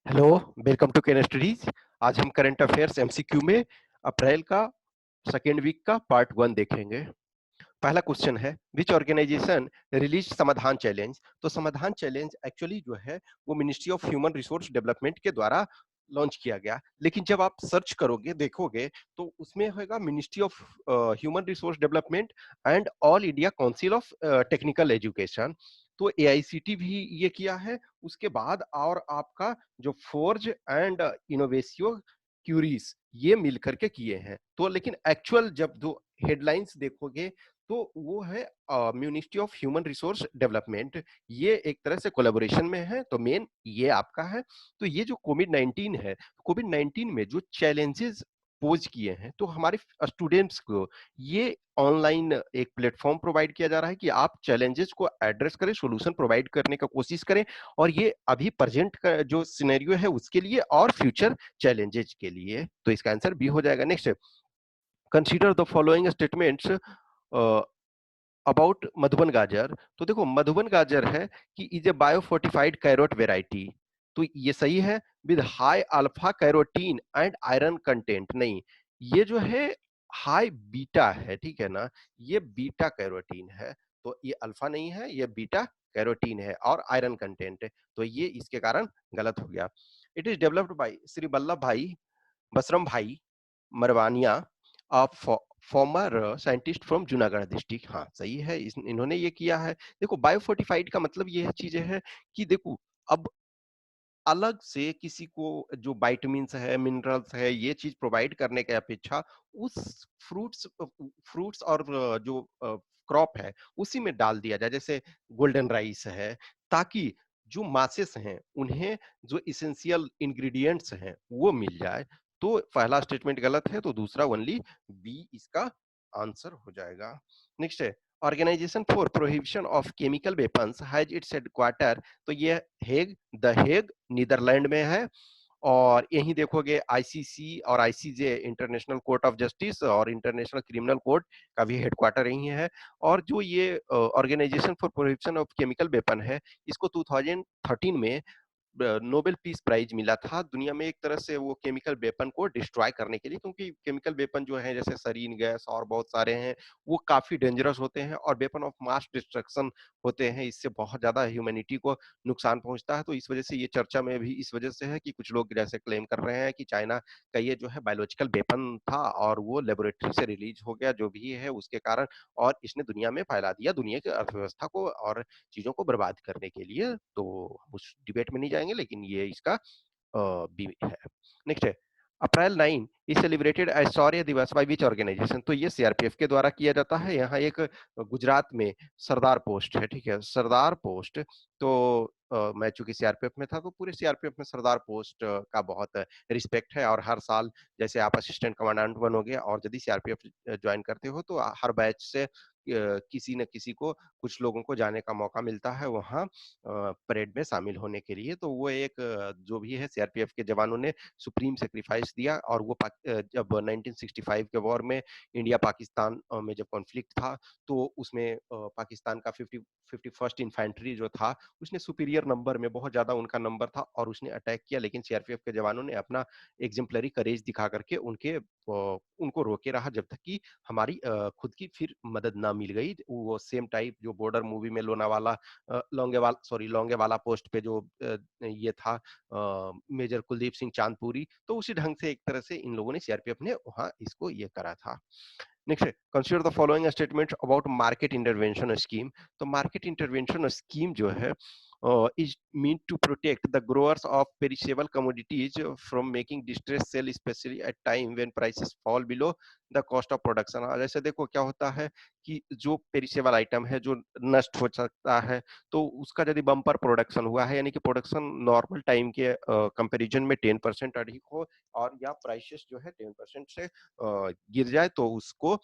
Hello, welcome to Ken studies. आज हम current affairs MCQ में अप्रैल का सेकेंड वीक का पार्ट 1 देखेंगे। पहला क्वेश्चन है, विच ऑर्गेनाइजेशन रिलीज समाधान चैलेंज। तो समाधान चैलेंज एक्चुअली जो है वो ministry of human resource development के द्वारा लॉन्च किया गया, लेकिन जब आप सर्च करोगे देखोगे तो उसमें होगा ministry of human resource development and all India council of technical education. तो एआईसीटी भी ये किया है, उसके बाद और आपका जो फोर्ज एंड इनोवेसियो क्यूरीज ये मिलकर के किए हैं। तो लेकिन एक्चुअल जब दो हेडलाइंस देखोगे तो वो है ministry of human resource development. ये एक तरह से कोलैबोरेशन में है, तो मेन ये आपका है। तो ये जो कोविड 19 है, कोविड 19 में जो चैलेंजेस पोज किए हैं, तो हमारे स्टूडेंट्स को ये ऑनलाइन एक प्लेटफॉर्म प्रोवाइड किया जा रहा है कि आप चैलेंजेस को एड्रेस करें, सॉल्यूशन प्रोवाइड करने का कोशिश करें, और ये अभी प्रेजेंट का जो सिनेरियो है उसके लिए और फ्यूचर चैलेंजेस के लिए। तो इसका आंसर बी हो जाएगा। Next, consider the following statements about Madhuban गाजर। तो देखो, मधुबन गाजर है कि is a biofortified carrot variety. तो ये सही है, with high alpha carotene and iron content. नहीं, ये जो है हाई बीटा है, ठीक है ना, ये बीटा कैरोटीन है। तो ये अल्फा नहीं है, ये बीटा कैरोटीन है और आयरन कंटेंट है। तो ये इसके कारण गलत हो गया। It is developed by Shri Vallabh Bhai Basram Bhai Marvaniya, former scientist from Junagadh district. हाँ सही है, इन्होंने ये किया है। देखो, बायोफोर्टिफाइड का मतलब ये चीजें है कि देखो, अब अलग से किसी को जो विटामिन्स है, मिनरल्स है, ये चीज प्रोवाइड करने के अपेक्षा उस फ्रूट्स फ्रूट्स और जो क्रॉप है उसी में डाल दिया जाए, जैसे गोल्डन राइस है, ताकि जो मासेस हैं उन्हें जो इसेंशियल इंग्रेडिएंट्स हैं वो मिल जाए। तो पहला स्टेटमेंट गलत है, तो दूसरा ओनली बी इसका आंसर हो जाएगा। नेक्स्ट है, organisation for prohibition of chemical weapons has its headquarter. तो ये हेग, द हेग नीदरलैंड में है। और यहीं देखोगे आईसीसी और ICJ, international court of justice और इंटरनेशनल क्रिमिनल कोर्ट का भी हेडक्वार्टर यहीं है। और जो ये organisation for prohibition of chemical weapon है, इसको 2013 में नोबेल पीस प्राइज मिला था दुनिया में, एक तरह से वो केमिकल वेपन को डिस्ट्रॉय करने के लिए, क्योंकि केमिकल वेपन जो है जैसे सरीन गैस और बहुत सारे हैं, वो काफी डेंजरस होते हैं और वेपन ऑफ मास डिस्ट्रक्शन होते हैं। इससे बहुत ज्यादा ह्यूमैनिटी को नुकसान पहुंचता है। तो इस वजह से ये चर्चा में भी इस वजह से है कि कुछ लोग जैसे क्लेम कर रहे हैं कि चाइना का ये जो है बायोलॉजिकल वेपन था और वो लेबोरेटरी से रिलीज हो गया, जो भी है उसके कारण, और इसने दुनिया में फैला दिया दुनिया की अर्थव्यवस्था को और चीजों को बर्बाद करने के लिए। तो उस डिबेट में नहीं जाएंगे, लेकिन ये इसका भी है। नेक्स्ट है, अप्रैल 9 इज सेलिब्रेटेड एज शौर्य दिवस बाय विच ऑर्गेनाइजेशन। तो ये सीआरपीएफ के द्वारा किया जाता है। यहाँ एक गुजरात में सरदार पोस्ट है, ठीक है, सरदार पोस्ट। तो मैं चूंकि सीआरपीएफ में था, तो पूरे सीआरपीएफ में सरदार पोस्ट का बहुत रिस्पेक्ट है। और हर साल जैसे आप असिस्टेंट कमांडेंट बनोगे और यदि सीआरपीएफ ज्वाइन करते हो, तो हर बैच से किसी न किसी को, कुछ लोगों को जाने का मौका मिलता है वहाँ परेड में शामिल होने के लिए। तो वो एक जो भी है सीआरपीएफ के जवानों ने सुप्रीम सेक्रीफाइस दिया। और वो जब 1965 के वॉर में इंडिया पाकिस्तान में जब कॉन्फ्लिक्ट था, तो उसमें पाकिस्तान का 51st इन्फेंट्री जो था, उसने सुपीरियर नंबर में, बहुत ज्यादा उनका नंबर था, और उसने अटैक किया। लेकिन सीआरपीएफ के जवानों ने अपना एग्जेम्पलरी करेज दिखा करके उनको रोके रहा, जब तक कि हमारी खुद की फिर मदद ना मिल गई। वो सेम टाइप जो बॉर्डर मूवी में लोनावाला लौंगेवाला पोस्ट पे जो ये था मेजर कुलदीप सिंह चांदपुरी, तो उसी ढंग से एक तरह से इन लोगों ने, सीआरपीएफ ने वहां इसको ये करा था। Next, consider the following statement about market intervention scheme. तो मार्केट इंटरवेंशन स्कीम जो है is meant to protect the growers of perishable commodities from making distress sale, especially at time when prices fall below the cost of production। जैसे देखो क्या होता है कि जो पेरिशेबल आइटम है, जो नष्ट हो सकता है, तो उसका यदि बम्पर प्रोडक्शन हुआ है, यानी कि प्रोडक्शन नॉर्मल टाइम के कंपैरिजन में 10% अधिक हो, और या प्राइसेस जो है 10% से गिर जाए, तो उसको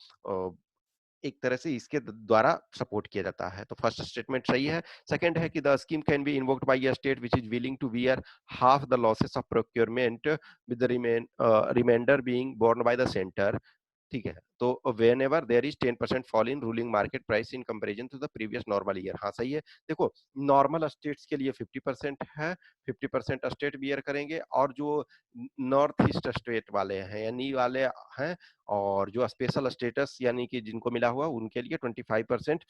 एक तरह से इसके द्वारा सपोर्ट किया जाता है। तो फर्स्ट स्टेटमेंट सही है। सेकंड है कि the scheme can be invoked by a state which is willing to bear half the losses of procurement with the remainder being borne by the centre. ठीक है, तो whenever there is 10% fall in ruling market price in comparison to the previous normal year. हाँ सही है। देखो, normal states के लिए 50% है, 50% स्टेट बियर करेंगे, और जो नॉर्थ ईस्ट स्टेट वाले हैं यानी वाले हैं, और जो स्पेशल स्टेटस यानी कि जिनको मिला हुआ उनके लिए 25%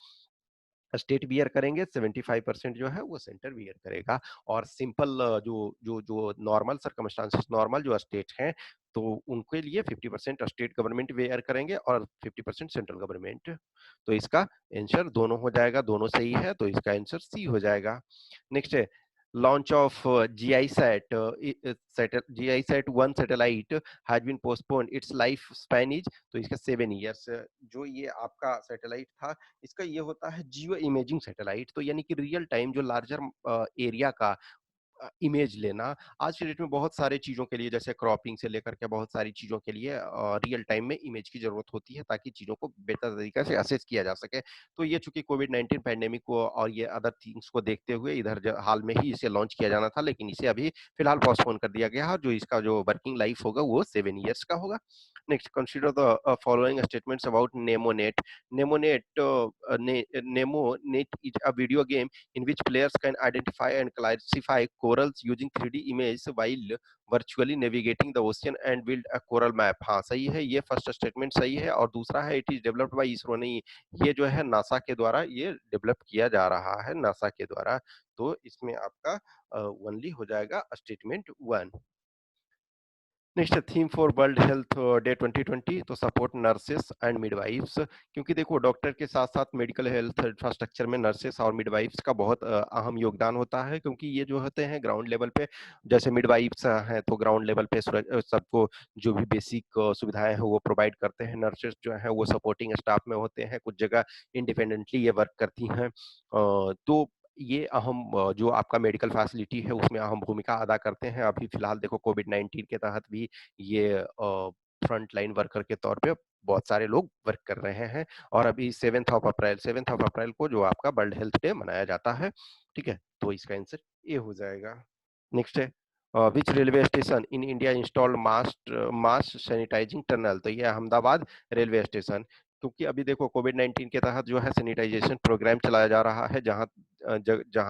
स्टेट बियर करेंगे, 75% जो है वो सेंटर बियर करेगा। और सिंपल जो जो जो नॉर्मल सर्कमस्टांसेस, नॉर्मल जो स्टेट हैं, तो उनके लिए 50% स्टेट गवर्नमेंट बियर करेंगे और 50% सेंट्रल गवर्नमेंट। तो इसका आंसर दोनों हो जाएगा, दोनों सही है, तो इसका आंसर सी हो जाएगा। नेक्स्ट है launch of GISAT, GISAT 1 satellite has been postponed. Its lifespan is, तो इसका 7 years। जो ये आपका सैटेलाइट था, इसका ये होता है जियो इमेजिंग सैटेलाइट, तो यानी कि रियल टाइम जो लार्जर एरिया का इमेज लेना। आज की डेट में बहुत सारे चीज़ों के लिए, जैसे क्रॉपिंग से लेकर के बहुत सारी चीज़ों के लिए रियल टाइम में इमेज की ज़रूरत होती है, ताकि चीज़ों को बेहतर तरीके से असेस किया जा सके। तो ये चूँकि कोविड-19 पैंडेमिक को और ये अदर थिंग्स को देखते हुए इधर हाल में ही इसे लॉन्च किया जाना था, लेकिन इसे अभी फिलहाल पोस्टपोन कर दिया गया है, और जो इसका जो वर्किंग लाइफ होगा वो 7 ईयर्स का होगा। Next, consider the following statements about नेमोनेट। नेमोनेट is a video game in which players can identify and classify corals using 3D images while virtually navigating the ocean and build a coral map। हाँ सही है, ये first statement सही है। और दूसरा है it is developed by ISRO, नहीं, ये जो है नासा के द्वारा ये डेवलप किया जा रहा है, नासा के द्वारा। तो इसमें आपका ओनली हो जाएगा स्टेटमेंट वन। नेक्स्ट है theme for world health day 2020, तो सपोर्ट नर्सेस एंड मिडवाइफ्स। क्योंकि देखो, डॉक्टर के साथ साथ मेडिकल हेल्थ इंफ्रास्ट्रक्चर में नर्सेस और मिडवाइफ्स का बहुत अहम योगदान होता है, क्योंकि ये जो होते हैं ग्राउंड लेवल पे, जैसे मिडवाइफ्स हैं तो ग्राउंड लेवल पे सबको जो भी बेसिक सुविधाएं हैं वो प्रोवाइड करते हैं। नर्सेस जो है वो सपोर्टिंग स्टाफ में होते हैं, कुछ जगह इंडिपेंडेंटली ये वर्क करती हैं। तो ये अहम जो आपका मेडिकल फैसिलिटी है उसमें अहम भूमिका अदा करते हैं। अभी फिलहाल देखो कोविड-19 के तहत भी ये फ्रंट लाइन वर्कर के तौर पे बहुत सारे लोग वर्क कर रहे हैं। और अभी 7th ऑफ अप्रैल को जो आपका वर्ल्ड हेल्थ डे मनाया जाता है। ठीक है, तो इसका आंसर ए हो जाएगा। नेक्स्ट है which railway station in India installed mass sanitising tunnel, तो ये अहमदाबाद रेलवे स्टेशन। क्योंकि अभी देखो कोविड-19 के तहत जो है सैनिटाइजेशन प्रोग्राम चलाया जा रहा है, जहाँ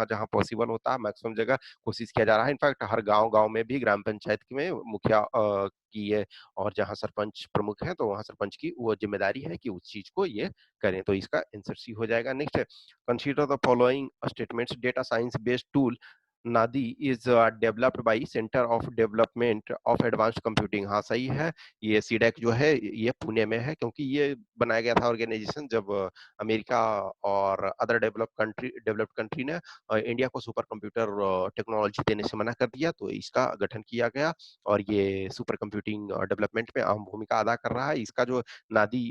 जहाँ पॉसिबल होता है मैक्सिमम जगह कोशिश किया जा रहा है। इनफैक्ट हर गांव-गांव में भी ग्राम पंचायत में मुखिया की ये, और जहाँ सरपंच प्रमुख हैं तो वहाँ सरपंच की वो जिम्मेदारी है कि उस चीज को ये करें। तो इसका आंसर सी हो जाएगा। नेक्स्ट है consider the following statements. Data science based tool नादी is developed by centre of development of advanced computing. हाँ सही है, ये सीडेक जो है ये पुणे में है, क्योंकि ये बनाया गया था ऑर्गेनाइजेशन जब अमेरिका और अदर डेवलप्ड कंट्री ने इंडिया को सुपर कंप्यूटर टेक्नोलॉजी देने से मना कर दिया, तो इसका गठन किया गया, और ये सुपर कंप्यूटिंग डेवलपमेंट में अहम भूमिका अदा कर रहा है। इसका जो नादी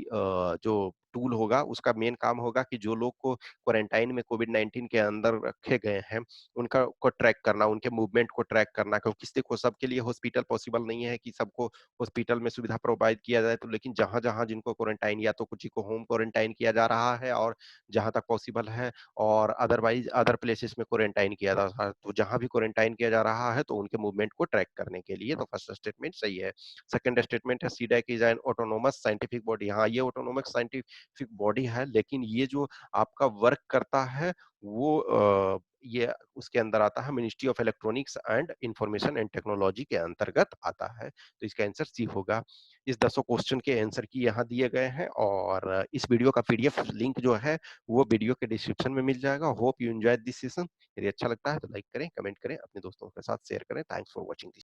जो टूल होगा उसका मेन काम होगा कि जो लोग को क्वारंटाइन में कोविड-19 के अंदर रखे गए हैं उनका को ट्रैक करना, उनके मूवमेंट को ट्रैक करना, क्योंकि देखो सबके लिए हॉस्पिटल पॉसिबल नहीं है कि सबको हॉस्पिटल में सुविधा प्रोवाइड किया जाए। तो लेकिन जहाँ-जहाँ जिनको क्वारंटाइन, या तो कुछ को होम क्वारंटाइन किया जा रहा है, और जहाँ तक पॉसिबल है, और अदरवाइज अदर प्लेसेस में क्वारंटाइन किया जा रहा है। तो जहाँ भी क्वारंटाइन किया जा रहा है तो उनके मूवमेंट को ट्रैक करने के लिए, तो फर्स्ट स्टेटमेंट सही है। सेकंड स्टेटमेंट है CDAC is an autonomous scientific body. हाँ, ये ऑटोनोमस साइंटिफिक बॉडी है, लेकिन ये जो आपका वर्क करता है वो ये उसके अंदर आता है, ministry of electronics and information and technology के अंतर्गत आता है। तो इसका आंसर सी होगा। इस 10 क्वेश्चन के आंसर की यहाँ दिए गए हैं, और इस वीडियो का पीडीएफ लिंक जो है वो वीडियो के डिस्क्रिप्शन में मिल जाएगा। Hope you enjoy this session. यदि अच्छा लगता है तो लाइक करें, कमेंट करें, अपने दोस्तों के साथ शेयर करें। Thanks for watching this.